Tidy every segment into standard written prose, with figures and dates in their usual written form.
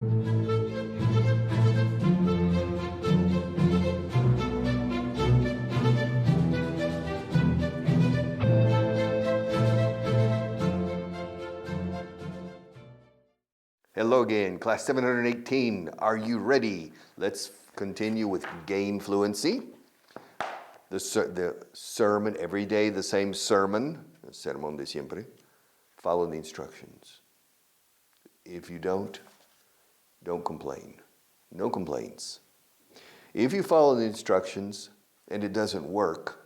Hello again, class 718. Are you ready? Let's continue with gain fluency. The sermon, every day the same sermon, el sermón de siempre. Follow the instructions. If you don't complain. No complaints. If you follow the instructions and it doesn't work,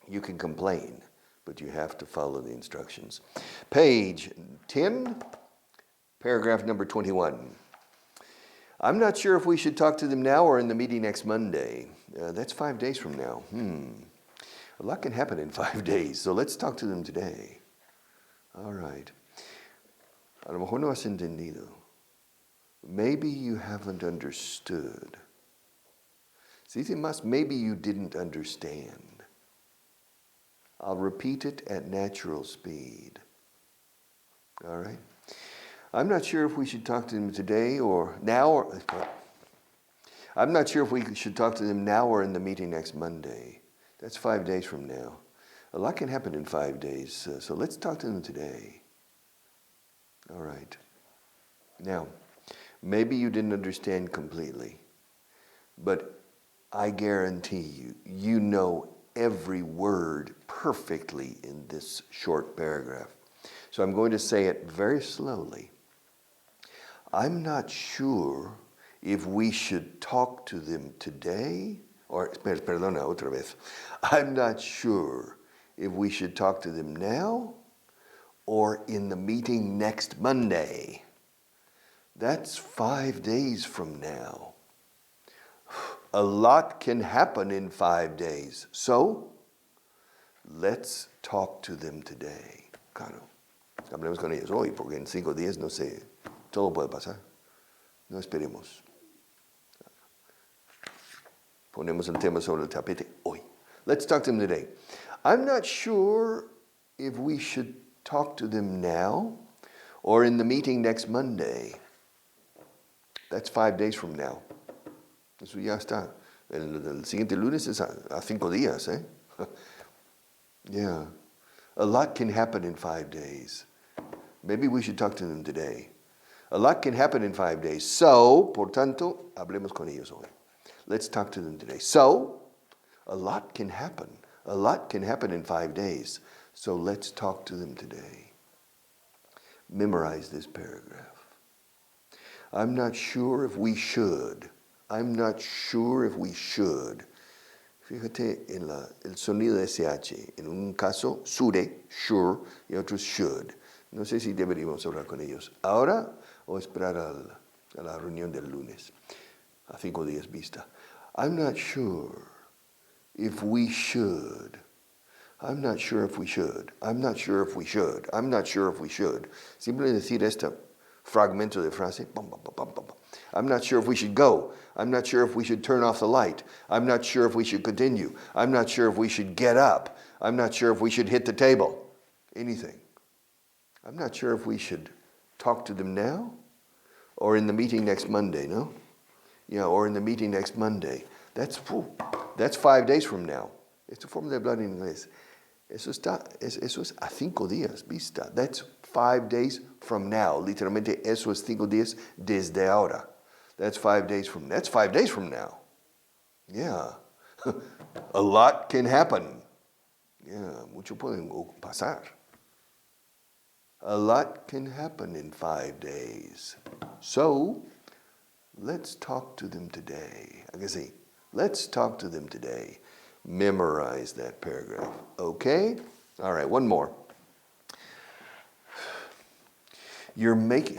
you can complain, but you have to follow the instructions. Page 10. Paragraph number 21. I'm not sure if we should talk to them now or in the meeting next Monday. That's 5 days from now. A lot can happen in 5 days, so let's talk to them today. All right. A lo mejor no has entendido. Maybe you haven't understood. Se dice más, maybe you didn't understand. I'll repeat it at natural speed. All right? I'm not sure if we should talk to them today or now, or I'm not sure if we should talk to them now or in the meeting next Monday. That's 5 days from now. A lot can happen in 5 days, so let's talk to them today. All right. Now, maybe you didn't understand completely, but I guarantee you, you know every word perfectly in this short paragraph. So I'm going to say it very slowly. I'm not sure if we should talk to them today, or, perdona, otra vez. I'm not sure if we should talk to them now or in the meeting next Monday. That's 5 days from now. A lot can happen in 5 days. So, let's talk to them today. Claro, hablemos con ellos hoy, porque en 5 días no sé. Todo puede pasar. No esperemos. Ponemos el tema sobre el tapete hoy. Let's talk to them today. I'm not sure if we should talk to them now or in the meeting next Monday. That's 5 days from now. Eso ya está. El siguiente lunes es a 5 días, eh? Yeah. A lot can happen in 5 days. Maybe we should talk to them today. A lot can happen in 5 days. So, por tanto, hablemos con ellos hoy. Let's talk to them today. So, a lot can happen. A lot can happen in 5 days. So let's talk to them today. Memorize this paragraph. I'm not sure if we should. I'm not sure if we should. Fíjate en el sonido de SH. En un caso, sure, y otro should. No sé si deberíamos hablar con ellos ahora o esperar a la reunión del lunes, a 5 días vista. I'm not sure if we should. I'm not sure if we should. I'm not sure if we should. I'm not sure if we should. Simple decir este fragmento de frase. I'm not sure if we should go. I'm not sure if we should turn off the light. I'm not sure if we should continue. I'm not sure if we should get up. I'm not sure if we should hit the table. Anything. I'm not sure if we should talk to them now or in the meeting next Monday, no? Yeah, or in the meeting next Monday. That's 5 days from now. Esta forma de hablar en inglés. Eso es a 5 días vista. That's 5 days from now. Literalmente, eso es 5 días desde ahora. That's 5 days from now. Yeah. A lot can happen. Yeah, mucho puede pasar. A lot can happen in 5 days. So, let's talk to them today. I can see. Let's talk to them today. Memorize that paragraph. Okay? All right, one more. You're making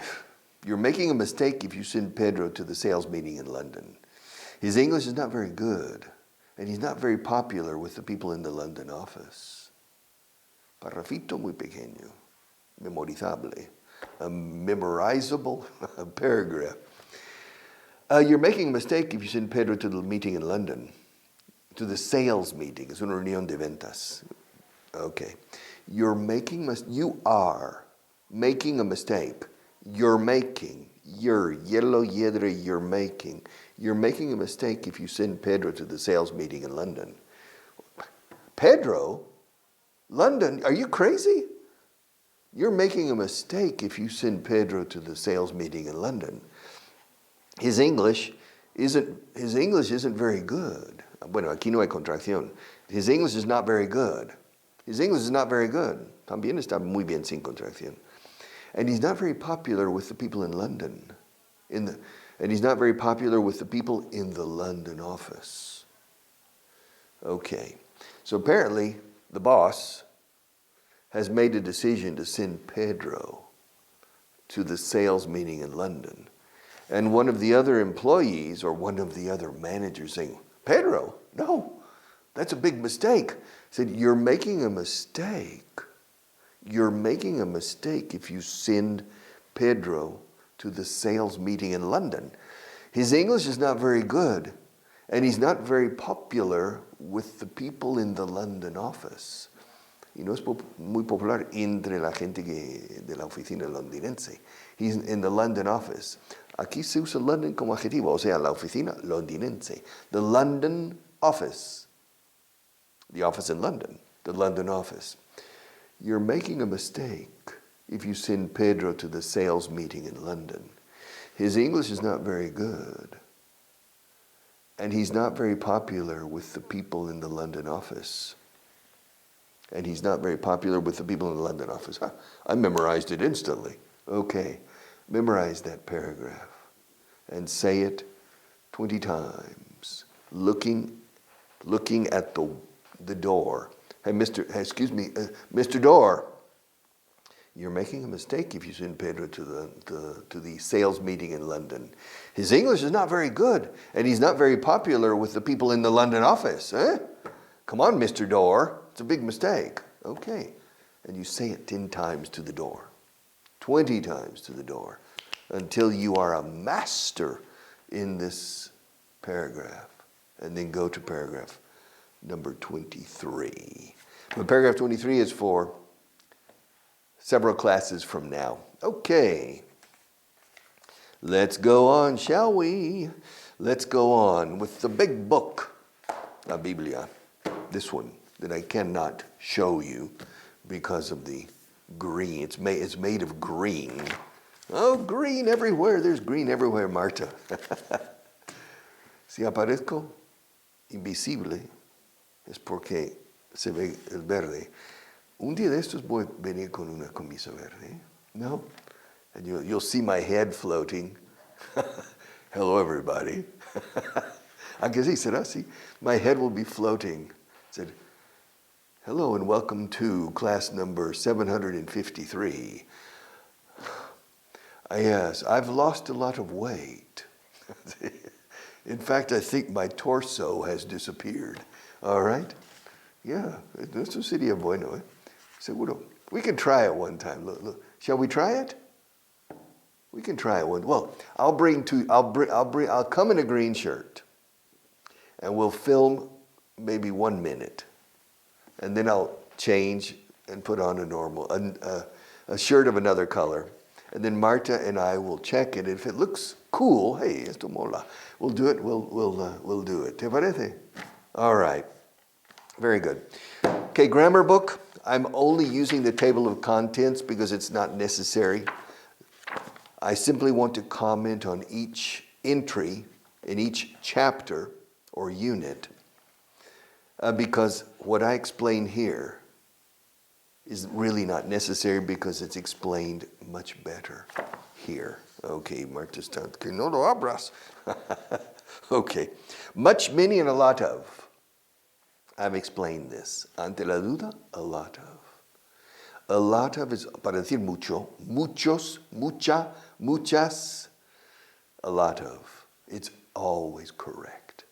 a mistake if you send Pedro to the sales meeting in London. His English is not very good, and he's not very popular with the people in the London office. Parrafito muy pequeño. Memorizable. A memorizable paragraph. You're making a mistake if you send Pedro to the meeting in London. To the sales meeting. Es una reunión de ventas. Okay. You are making a mistake. You're making Yellow yedre, you're making. You're making a mistake if you send Pedro to the sales meeting in London. Pedro? London? Are you crazy? You're making a mistake if you send Pedro to the sales meeting in London. His English isn't very good. Bueno, aquí no hay contracción. His English is not very good. His English is not very good. También está muy bien sin contracción. And he's not very popular with the people in London. And he's not very popular with the people in the London office. Okay. So apparently, the boss has made a decision to send Pedro to the sales meeting in London. And one of the other employees or one of the other managers saying, Pedro, no, that's a big mistake. Said, you're making a mistake. You're making a mistake if you send Pedro to the sales meeting in London. His English is not very good, and he's not very popular with the people in the London office. Y no es muy popular entre la gente de la oficina londinense. He's in the London office. Aquí se usa London como adjetivo, o sea, la oficina londinense. The London office. The office in London. The London office. You're making a mistake if you send Pedro to the sales meeting in London. His English is not very good. And he's not very popular with the people in the London office. And he's not very popular with the people in the London office. I memorized it instantly. Okay, memorize that paragraph and say it 20 times, looking at the door. Hey, Mr. Door, you're making a mistake if you send Pedro to the sales meeting in London. His English is not very good, and he's not very popular with the people in the London office. Come on, Mr. Door. It's a big mistake. Okay. And you say it 10 times to the door, 20 times to the door, until you are a master in this paragraph. And then go to paragraph number 23. But paragraph 23 is for several classes from now. Okay. Let's go on, shall we? Let's go on with the big book, La Biblia. This one that I cannot show you because of the green. It's made of green. Oh, green everywhere. There's green everywhere, Marta. Si aparezco invisible es porque se ve el verde. Un día de estos voy a venir con una camisa verde. No? And you'll see my head floating. Hello, everybody. Aunque sí, será así. My head will be floating. Said, hello and welcome to class number 753. Yes, I've lost a lot of weight. In fact, I think my torso has disappeared. All right? Yeah, eso sería bueno, Seguro. We can try it one time. Look. Shall we try it? We can try it one. Well, I'll come in a green shirt, and we'll film maybe 1 minute, and then I'll change and put on a shirt of another color, and then Marta and I will check it. If it looks cool, hey, esto mola. We'll do it. We'll do it. ¿Te parece? All right. Very good. Okay, grammar book. I'm only using the table of contents because it's not necessary. I simply want to comment on each entry in each chapter or unit because what I explain here is really not necessary because it's explained much better here. Okay, Marta está, que no lo abras. Okay, much, many, and a lot of. I've explained this. Ante la duda, a lot of. A lot of is para decir mucho, muchos, mucha, muchas, a lot of. It's always correct.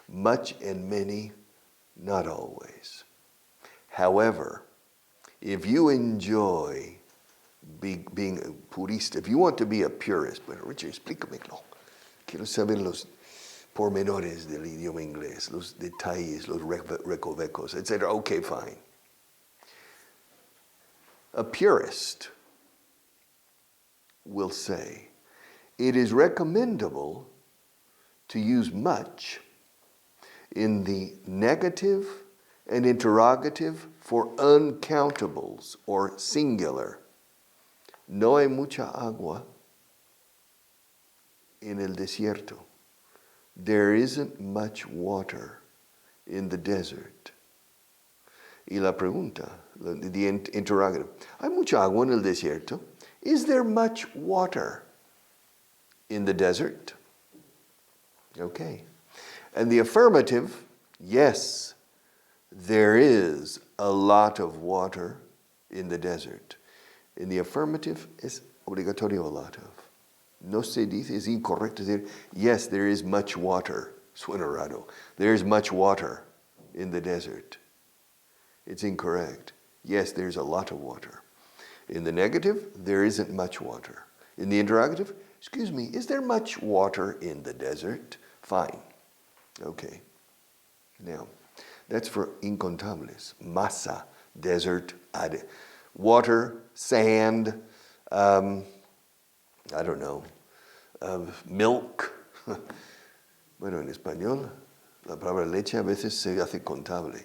Much and many, not always. However, if you enjoy being a purista, if you want to be a purist, bueno, Richard, explícamelo. Quiero saber los pormenores del idioma inglés, los detalles, los recovecos, etc. Okay, fine. A purist will say, it is recommendable to use much in the negative and interrogative for uncountables or singular. No hay mucha agua en el desierto. There isn't much water in the desert. Y la pregunta, the interrogative, ¿hay mucha agua en el desierto? Is there much water in the desert? Okay. And the affirmative, yes, there is a lot of water in the desert. In the affirmative, es obligatorio a lot of. No se dice, es incorrecto decir, yes, there is much water. Suena raro. There is much water in the desert. It's incorrect. Yes, there's a lot of water. In the negative, there isn't much water. In the interrogative, excuse me, is there much water in the desert? Fine. Okay. Now, that's for incontables. Masa, desert, water, sand, I don't know, milk. Bueno, en español, la palabra leche a veces se hace contable.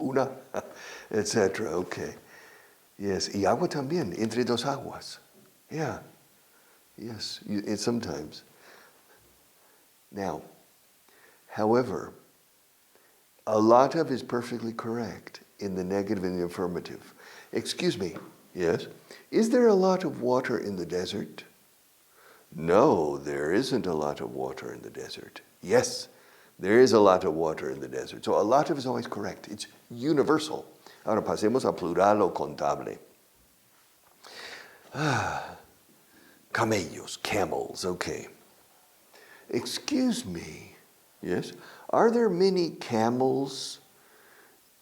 Una, etc. Okay. Yes, y agua también, entre dos aguas. Yeah. Yes, sometimes. Now, however, a lot of is perfectly correct in the negative and the affirmative. Excuse me, yes? Is there a lot of water in the desert? No, there isn't a lot of water in the desert. Yes, there is a lot of water in the desert. So a lot of is always correct. It's universal. Ahora pasemos a plural o contable. Camellos, camels, okay. Excuse me, yes? Are there many camels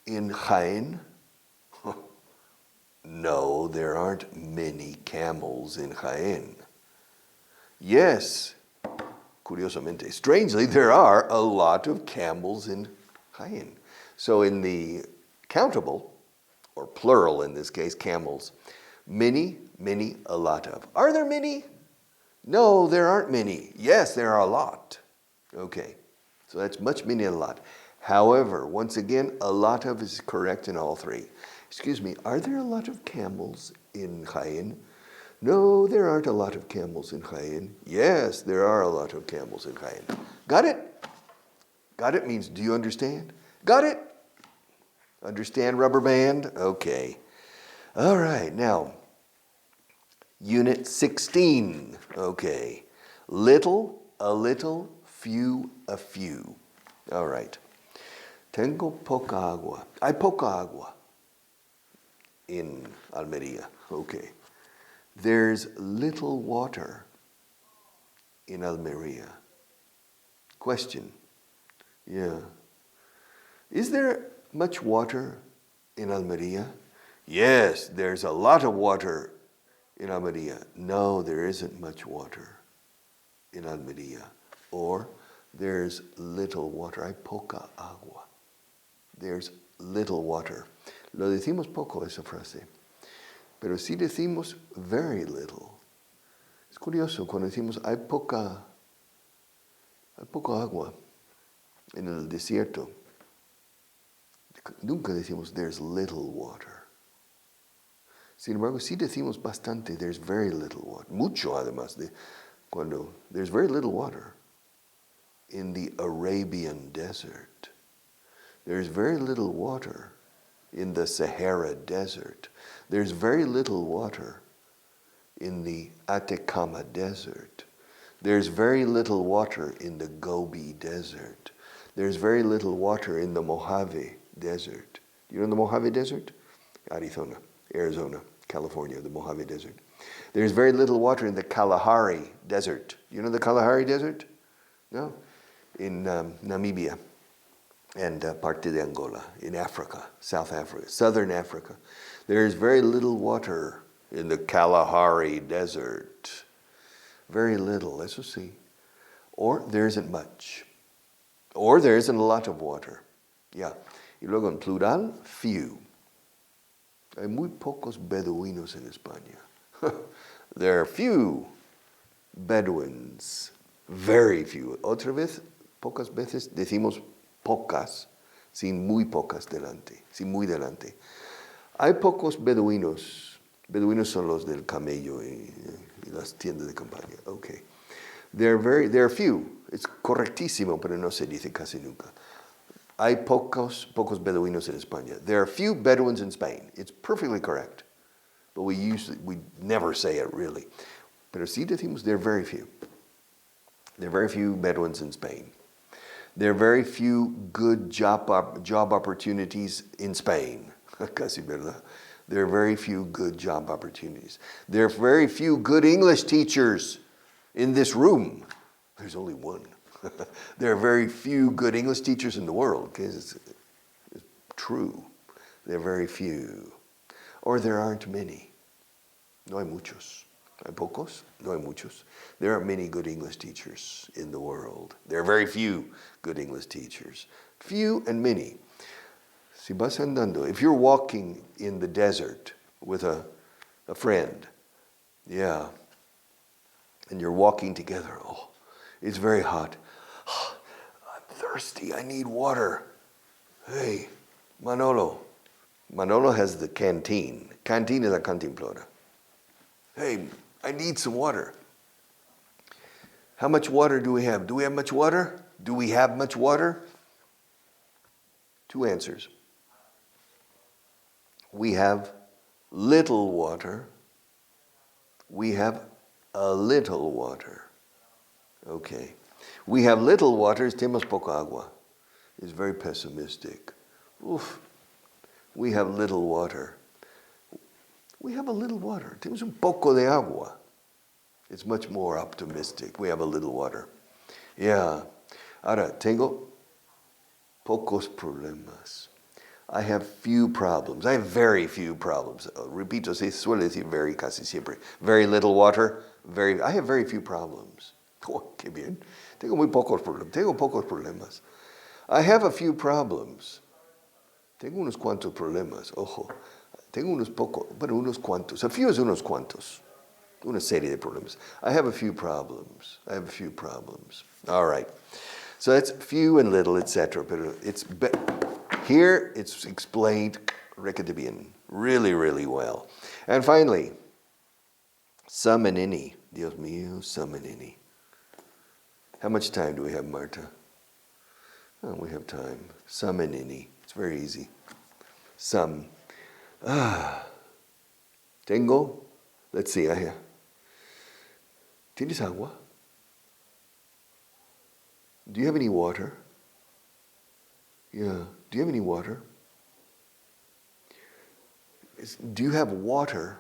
in Jaén? No, there aren't many camels in Jaén. Yes, curiosamente, strangely, there are a lot of camels in Jaén. So in the countable, or plural in this case, camels, many, many, a lot of. Are there many? No, there aren't many. Yes, there are a lot. Okay, so that's much, many, and a lot. However, once again, a lot of is correct in all three. Excuse me, are there a lot of camels in Jaén? No, there aren't a lot of camels in Jaén. Yes, there are a lot of camels in Jaén. Got it? Got it means, do you understand? Got it? Understand, rubber band? Okay. All right, now, Unit 16. Okay. Little, a little, few, a few. All right. Tengo poca agua. Hay poca agua in Almería. Okay. There's little water in Almería. Question. Yeah. Is there much water in Almería? Yes, there's a lot of water in Almería. No, there isn't much water in Almería. Or there's little water. Hay poca agua. There's little water. Lo decimos poco esa frase. Pero sí decimos very little. Es curioso, cuando decimos hay poca agua en el desierto, nunca decimos there's little water. Sin embargo, sí decimos bastante, there's very little water. Mucho, además, de cuando there's very little water in the Arabian desert. There's very little water in the Sahara desert. There's very little water in the Atacama desert. There's very little water in the Gobi desert. There's very little water in the Mojave desert. You know the Mojave desert? Arizona, California, the Mojave desert. There's very little water in the Kalahari desert. You know the Kalahari desert? No? In Namibia and parte de Angola, in Africa, South Africa, Southern Africa. There's very little water in the Kalahari desert. Very little, eso sí. Or there isn't much. Or there isn't a lot of water. Yeah. Y luego en plural, few. Hay muy pocos beduinos en España. There are few Bedouins. Very few. Otra vez, pocas veces decimos pocas, sin muy pocas delante, sin muy delante. Hay pocos beduinos. Beduinos son los del camello y las tiendas de campaña. Okay. There are few. Es correctísimo, pero no se dice casi nunca. Hay pocos beduinos en España. There are few Bedouins in Spain. It's perfectly correct. But we never say it really. Pero sí decimos there are very few. There are very few Bedouins in Spain. There are very few good job opportunities in Spain. Casi verdad. There are very few good job opportunities. There are very few good English teachers in this room. There's only one. There are very few good English teachers in the world. It's true. There are very few. Or there aren't many. No hay muchos. Hay pocos. No hay muchos. There aren't many good English teachers in the world. There are very few good English teachers. Few and many. Si vas andando, if you're walking in the desert with a friend, yeah, and you're walking together, oh, it's very hot. I'm thirsty, I need water. Hey, Manolo. Manolo has the canteen. Canteen is a cantimplora. Hey, I need some water. How much water do we have? Do we have much water? Do we have much water? Two answers. We have little water. We have a little water. Okay. We have little water, tenemos poca agua. It's very pessimistic. Oof. We have little water. We have a little water. Tenemos un poco de agua. It's much more optimistic. We have a little water. Yeah. Ahora, tengo pocos problemas. I have few problems. I have very few problems. Repito, se suele decir very casi siempre. Very little water. I have very few problems. Oh, qué bien. Tengo muy pocos problemas. Tengo pocos problemas. I have a few problems. Tengo unos cuantos problemas. Ojo. Tengo unos pocos, bueno, unos cuantos. A few es unos cuantos. Una serie de problemas. I have a few problems. I have a few problems. All right. So that's few and little, etc. But here it's explained requete bien. Really, really well. And finally, some and any. Dios mío, some and any. How much time do we have, Marta? Oh, we have time. Some and any. It's very easy. Some. Tengo. Let's see. ¿Tienes agua? Do you have any water? Yeah. Do you have any water? Do you have water?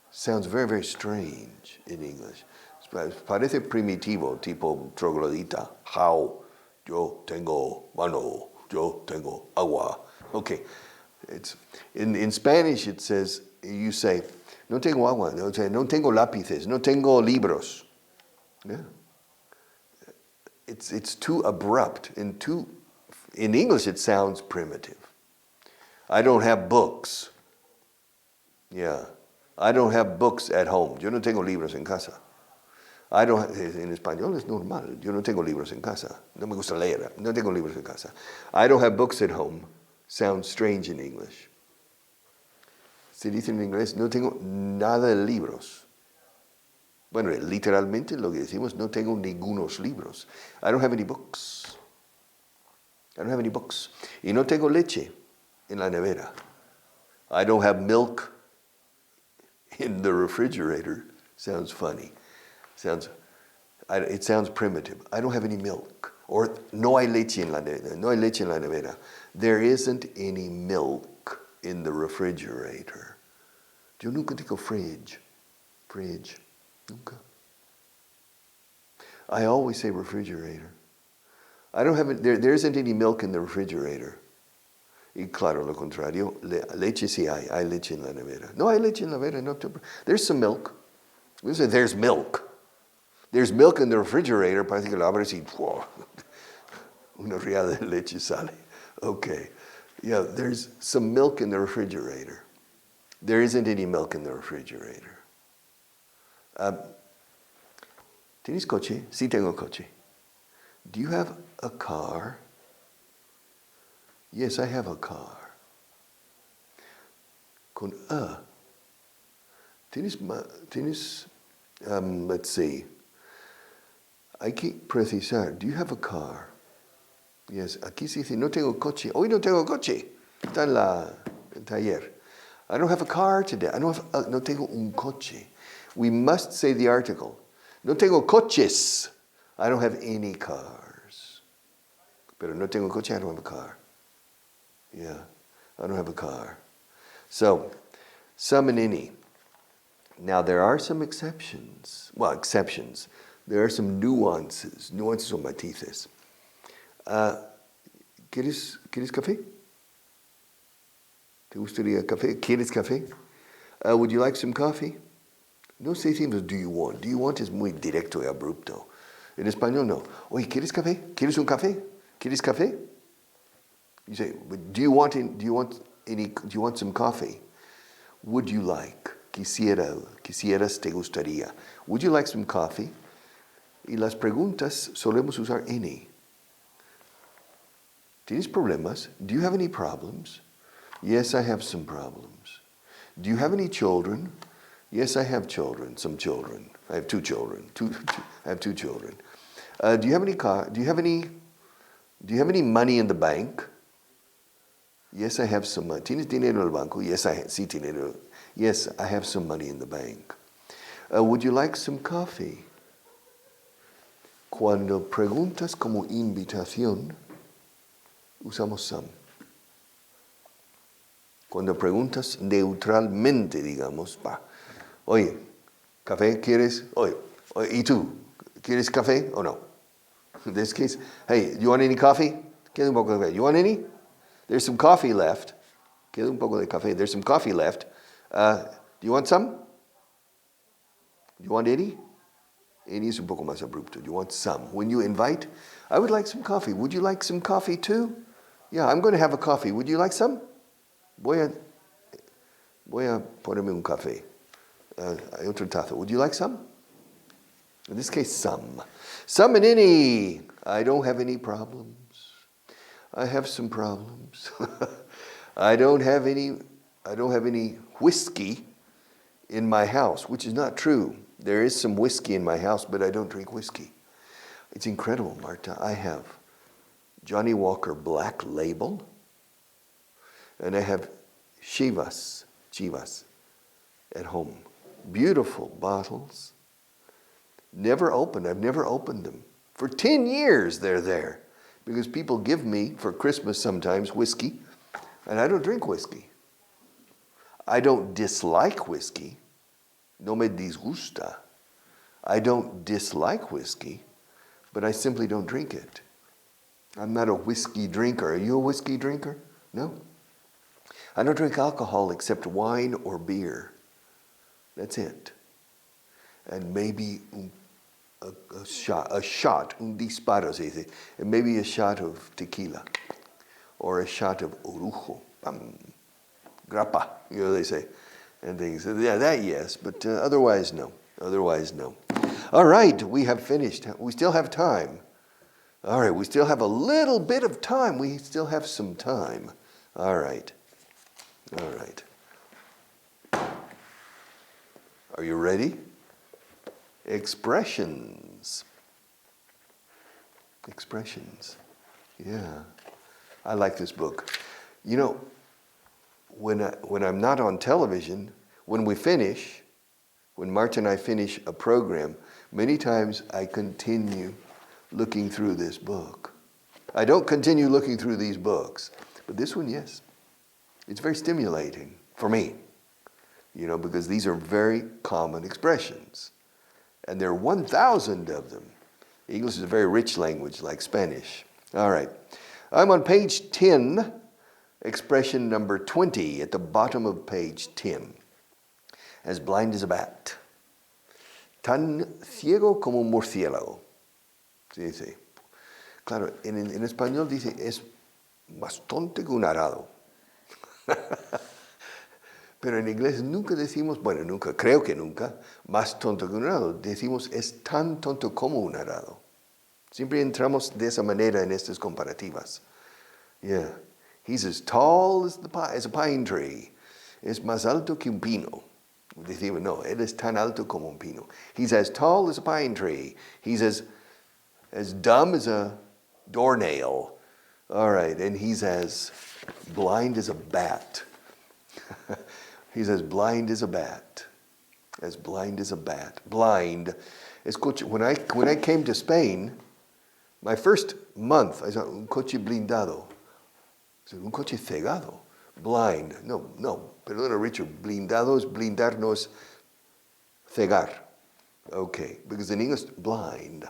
Sounds very, very strange in English. Parece primitivo, tipo troglodita. How? Yo tengo mano. Yo tengo agua. Okay. It's in Spanish it says, you say, no tengo agua, no tengo lápices, no tengo libros. Yeah. It's too abrupt and in English it sounds primitive. I don't have books. Yeah. I don't have books at home. Yo no tengo libros en casa. En español es normal. Yo no tengo libros en casa. No me gusta leer. No tengo libros en casa. I don't have books at home. Sounds strange in English. Se dice en inglés, no tengo nada de libros. Bueno, literalmente lo que decimos, no tengo ningunos libros. I don't have any books. I don't have any books. Y no tengo leche en la nevera. I don't have milk in the refrigerator. Sounds funny. It sounds primitive. I don't have any milk. Or no hay leche en la nevera. No hay leche en la nevera. There isn't any milk in the refrigerator. Yo nunca digo fridge. Fridge. Nunca. I always say refrigerator. I don't have it. There isn't any milk in the refrigerator. Y claro, lo contrario, leche sí hay. Hay leche en la nevera. No hay leche en la nevera. No, there's some milk. We say there's milk. There's milk in the refrigerator. Parece que lo abres y una riada de leche sale. Okay. Yeah, there's some milk in the refrigerator. There isn't any milk in the refrigerator. ¿Tienes coche? Sí tengo coche. Do you have a car? Yes, I have a car. Con a. Let's see. Hay que precisar. Do you have a car? Yes, aquí se dice, no tengo coche. Hoy no tengo coche. Está en el taller. I don't have a car today. No tengo un coche. We must say the article. No tengo coches. I don't have any cars. Pero no tengo coche, I don't have a car. Yeah, I don't have a car. So, some and any. Now, there are some exceptions. Well, exceptions. There are some nuances. Nuances o matices. ¿Quieres café? ¿Te gustaría café? ¿Quieres café? Would you like some coffee? No say things, do you want? Do you want is muy directo y abrupto. En español no. Oye, ¿quieres café? ¿Quieres un café? ¿Quieres café? You say, do you want some coffee? Would you like? Quisieras, te gustaría. Would you like some coffee? Y las preguntas solemos usar any. ¿Tienes problemas? Do you have any problems? Yes, I have some problems. Do you have any children? Yes, I have children, some children. I have two children. I have two children. Do you have any money in the bank? Yes, I have some money. ¿Tienes dinero en el banco? Yes, sí, dinero. Yes, I have some money in the bank. Would you like some coffee? Cuando preguntas como invitación, usamos some. Cuando preguntas neutralmente, digamos, oye, ¿café quieres? Oye, ¿y tú? ¿Quieres café o no? In this case, hey, do you want any coffee? Queda un poco de café. You want any? There's some coffee left. Queda un poco de café. There's some coffee left. Do you want some? Do you want any? Any es un poco más abrupto. Do you want some? When you invite, I would like some coffee. Would you like some coffee too? Yeah, I'm going to have a coffee. Would you like some? Voy a ponerme un café. Hay otro tazo. Would you like some? In this case, some. Some and any. I don't have any problems. I have some problems. I don't have any whiskey in my house, which is not true. There is some whiskey in my house, but I don't drink whiskey. It's incredible, Marta. I have Johnny Walker Black Label, and I have Chivas at home. Beautiful bottles. Never opened. I've never opened them. For 10 years they're there. Because people give me, for Christmas sometimes, whiskey. And I don't drink whiskey. I don't dislike whiskey. No me disgusta. I don't dislike whiskey, but I simply don't drink it. I'm not a whiskey drinker. Are you a whiskey drinker? No. I don't drink alcohol except wine or beer. That's it. And maybe a shot, un disparo se dice, and maybe a shot of tequila or a shot of orujo, grappa, they say, and things. Yeah, that yes, but otherwise no. All right, we have finished. We still have time. All right, we still have a little bit of time. We still have some time. All right. Are you ready? Expressions. Yeah. I like this book. You know, when I'm not on television, when Marta and I finish a program, many times I continue looking through this book. I don't continue looking through these books, but this one, yes. It's very stimulating for me, because these are very common expressions. And there are 1,000 of them. English is a very rich language, like Spanish. All right. I'm on page 10, expression number 20, at the bottom of page 10. As blind as a bat. Tan ciego como un murciélago. Sí. Claro, en español dice, es más tonto que un arado. Pero en inglés nunca decimos, bueno, nunca, creo que nunca, más tonto que un arado. Decimos, es tan tonto como un arado. Siempre entramos de esa manera en estas comparativas. Yeah. He's as tall as a pine tree. Es más alto que un pino. Decimos, no, él es tan alto como un pino. He's as tall as a pine tree. He's as dumb as a doornail. All right, and he's as blind as a bat. He's as blind as a bat. As blind as a bat. Blind. Escucha, when I came to Spain, my first month, I saw un coche blindado. Un coche cegado. Blind. No, perdona, Richard. Blindado es blindar, no es cegar. Okay, because in English, blind.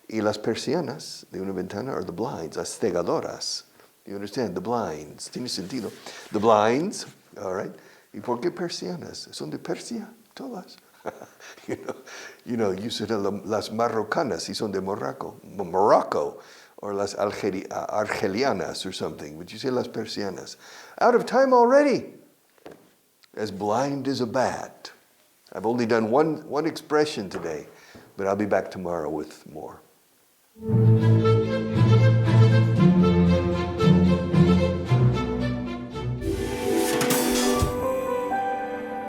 Y las persianas de una ventana are the blinds, las cegadoras. You understand? The blinds. Tiene sentido. The blinds, all right. ¿Y por qué persianas? ¿Son de Persia? Todas. You said las marrocanas, y son de Morocco. Or las argelianas or something. But you say las persianas. Out of time already. As blind as a bat. I've only done one expression today, but I'll be back tomorrow with more.